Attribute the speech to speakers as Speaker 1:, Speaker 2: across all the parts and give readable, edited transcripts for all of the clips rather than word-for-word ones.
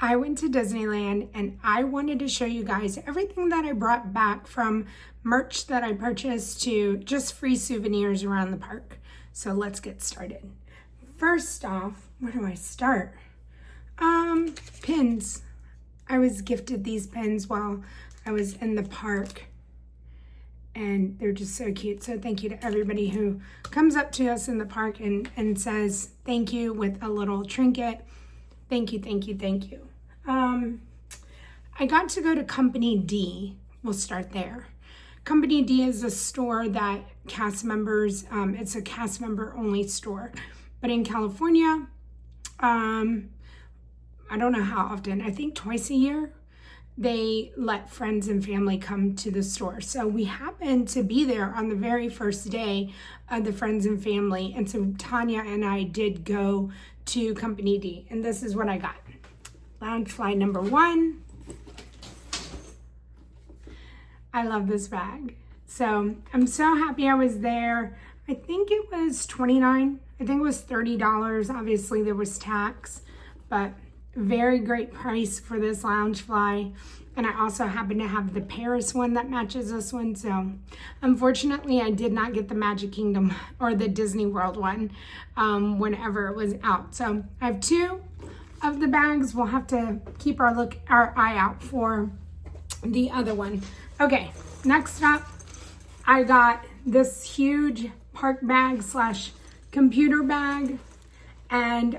Speaker 1: I went to Disneyland and I wanted to show you guys everything that I brought back, from merch that I purchased to just free souvenirs around the park. So let's get started. First off, where do I start? Pins. I was gifted these pins while I was in the park, and they're just so cute. So thank you to everybody who comes up to us in the park and says thank you with a little trinket. Thank you, thank you, thank you. I got to go to Company D. We'll start there. Company D is a store that cast members, it's a cast member only store. But in California, I don't know how often, I think twice a year, they let friends and family come to the store. So we happened to be there on the very first day of the friends and family. And so Tanya and I did go to Company D, and this is what I got. Loungefly number 1. I love this bag. So I'm so happy I was there. I think it was $29. I think it was $30. Obviously there was tax, but very great price for this Loungefly. And I also happen to have the Paris one that matches this one. So unfortunately I did not get the Magic Kingdom or the Disney World one whenever it was out. So I have 2 of the bags. We'll have to keep our eye out for the other one. Okay, next up, I got this huge park bag slash computer bag, and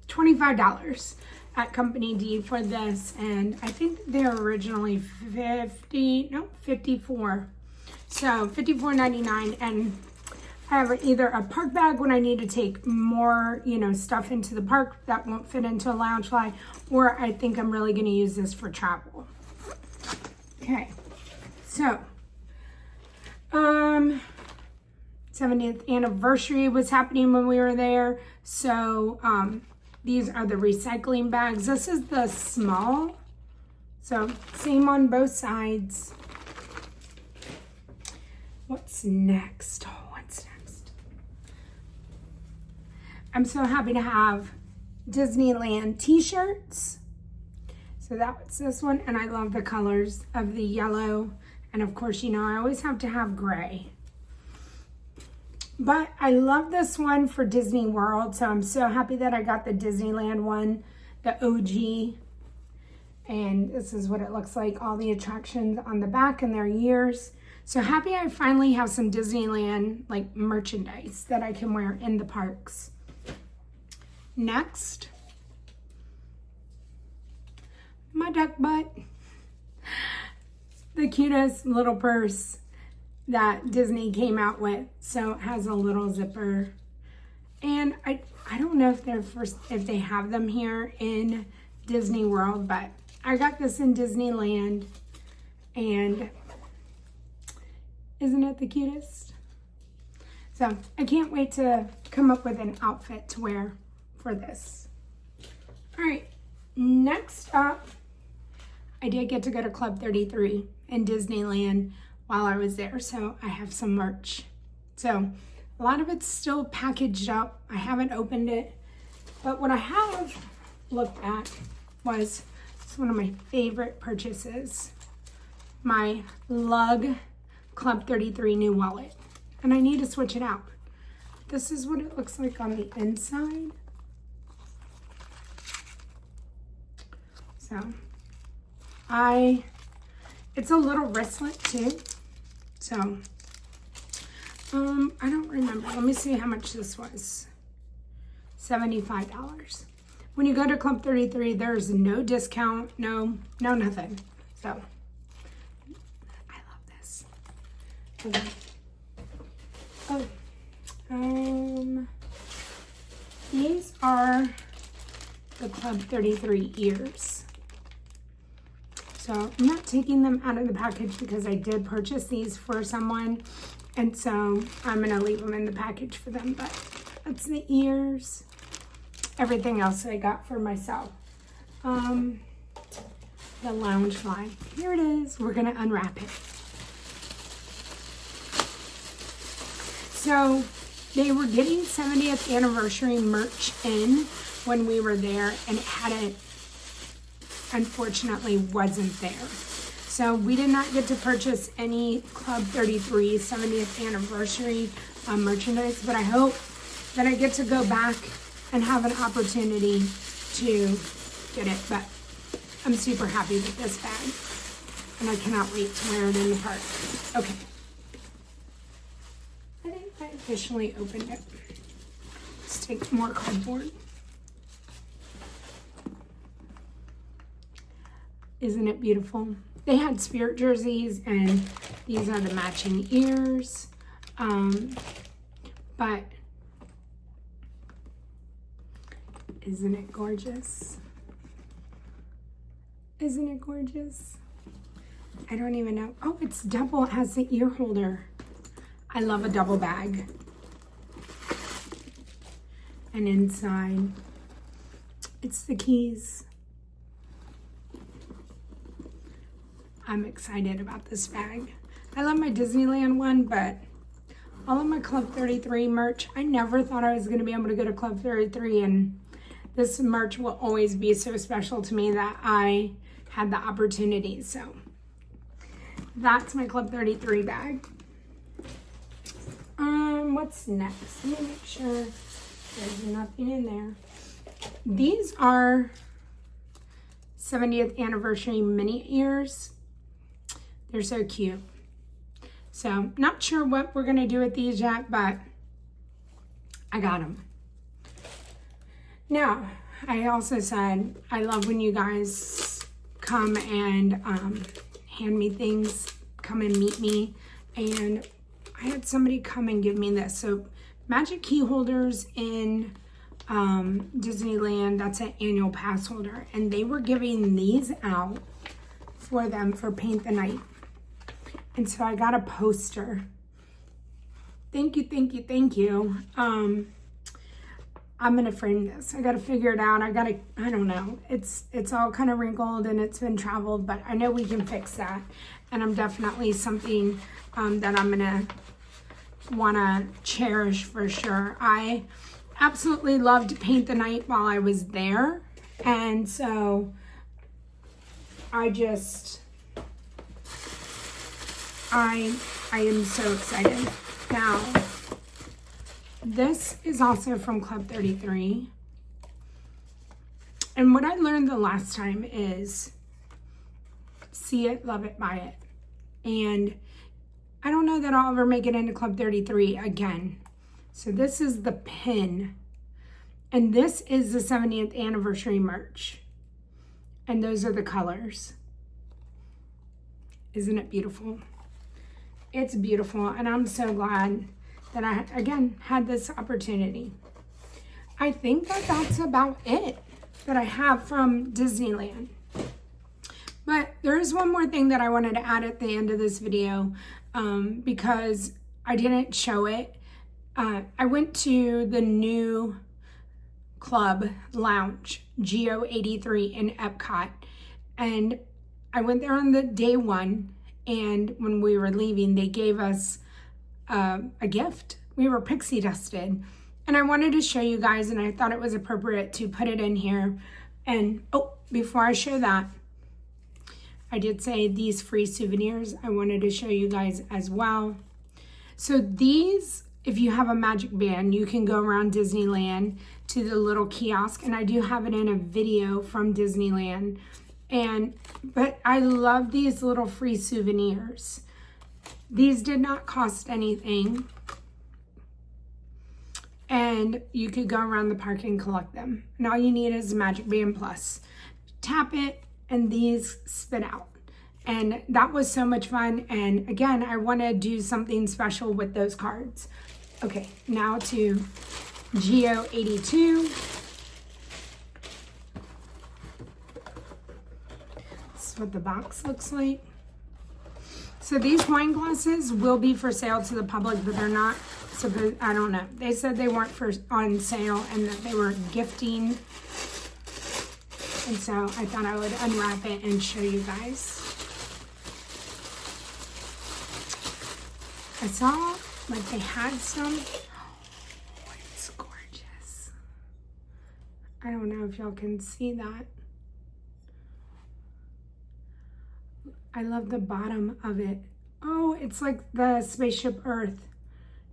Speaker 1: $25 at Company D for this. And I think they're originally $54. So $54.99, and I have either a park bag when I need to take more, stuff into the park that won't fit into a Loungefly, or I think I'm really going to use this for travel. Okay, so 70th anniversary was happening when we were there. So these are the recycling bags. This is the small, so same on both sides. What's next? Oh, what's next? I'm so happy to have Disneyland T-shirts. So that's this one, and I love the colors of the yellow. And of course, I always have to have gray. But I love this one for Disney World, so I'm so happy that I got the Disneyland one, the OG. And this is what it looks like, all the attractions on the back and their years. So happy I finally have some Disneyland merchandise that I can wear in the parks. Next, my duck butt. The cutest little purse that Disney came out with. So it has a little zipper, and I don't know if they have them here in Disney World, but I got this in Disneyland, and isn't it the cutest? So I can't wait to come up with an outfit to wear for this. All right, next up, I did get to go to Club 33 in Disneyland while I was there, so I have some merch. So a lot of it's still packaged up. I haven't opened it, but what I have looked at was one of my favorite purchases, my Lug Club 33 new wallet, and I need to switch it out. This is what it looks like on the inside. So it's a little wristlet too. So, I don't remember. Let me see how much this was. $75. When you go to Club 33, there's no discount, no nothing. So, I love this. Okay. Oh, these are the Club 33 ears. So I'm not taking them out of the package because I did purchase these for someone, and so I'm gonna leave them in the package for them, but that's the ears. Everything else I got for myself. The Loungefly, here it is. We're gonna unwrap it. So they were getting 70th anniversary merch in when we were there, and it had unfortunately wasn't there. So we did not get to purchase any Club 33 70th anniversary merchandise, but I hope that I get to go back and have an opportunity to get it. But I'm super happy with this bag, and I cannot wait to wear it in the park. Okay. I think I officially opened it. Let's take more cardboard. Isn't it beautiful? They had Spirit jerseys, and these are the matching ears. But isn't it gorgeous? Isn't it gorgeous? I don't even know. Oh, it's double. It has the ear holder. I love a double bag. And inside, it's the keys. I'm excited about this bag. I love my Disneyland one, but all of my Club 33 merch, I never thought I was going to be able to go to Club 33, and this merch will always be so special to me that I had the opportunity. So that's my Club 33 bag. What's next? Let me make sure there's nothing in there. These are 70th anniversary mini ears. They're so cute. So not sure what we're gonna do with these yet, but I got them. Now, I also said, I love when you guys come and hand me things, come and meet me. And I had somebody come and give me this. So magic key holders in Disneyland, that's an annual pass holder. And they were giving these out for them for Paint the Night. And so I got a poster. Thank you, thank you, thank you. I'm gonna frame this. I gotta figure it out. I don't know. It's all kind of wrinkled and it's been traveled, but I know we can fix that. And I'm definitely something that I'm gonna wanna cherish for sure. I absolutely loved Paint the Night while I was there. And so I am so excited. Now, this is also from Club 33. And what I learned the last time is see it, love it, buy it. And I don't know that I'll ever make it into Club 33 again. So this is the pin. And this is the 70th anniversary merch. And those are the colors. Isn't it beautiful? It's beautiful, and I'm so glad that I, again, had this opportunity. I think that that's about it that I have from Disneyland. But there is one more thing that I wanted to add at the end of this video because I didn't show it. I went to the new club lounge, GEO 83 in EPCOT, and I went there on the day one. And when we were leaving, they gave us a gift. We were pixie dusted. And I wanted to show you guys, and I thought it was appropriate to put it in here. And, oh, before I show that, I did say these free souvenirs I wanted to show you guys as well. So these, if you have a magic band, you can go around Disneyland to the little kiosk. And I do have it in a video from Disneyland. But I love these little free souvenirs. These did not cost anything. And you could go around the park and collect them. And all you need is a Magic Band Plus. Tap it and these spit out. And that was so much fun. And again, I want to do something special with those cards. Okay, now to GEO 82. What the box looks like. So these wine glasses will be for sale to the public, but they're not supposed, I don't know. They said they weren't on sale and that they were gifting. And so I thought I would unwrap it and show you guys. I saw like they had some. Oh, it's gorgeous. I don't know if y'all can see that. I love the bottom of it. Oh, it's like the Spaceship Earth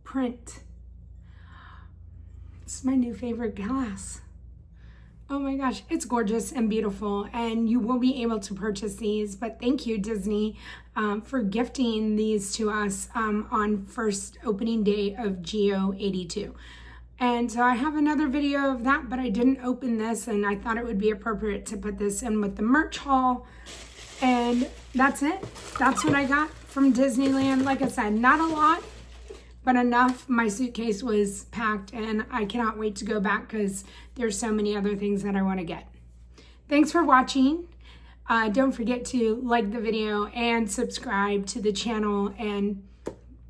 Speaker 1: print. It's my new favorite glass. Oh my gosh, it's gorgeous and beautiful, and you will be able to purchase these, but thank you, Disney, for gifting these to us on first opening day of GEO 82. And so I have another video of that, but I didn't open this, and I thought it would be appropriate to put this in with the merch haul. And that's it. That's what I got from Disneyland. Like I said, not a lot, but enough. My suitcase was packed, and I cannot wait to go back because there's so many other things that I want to get. Thanks for watching. Don't forget to like the video and subscribe to the channel, and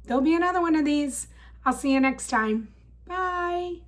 Speaker 1: there'll be another one of these. I'll see you next time. Bye.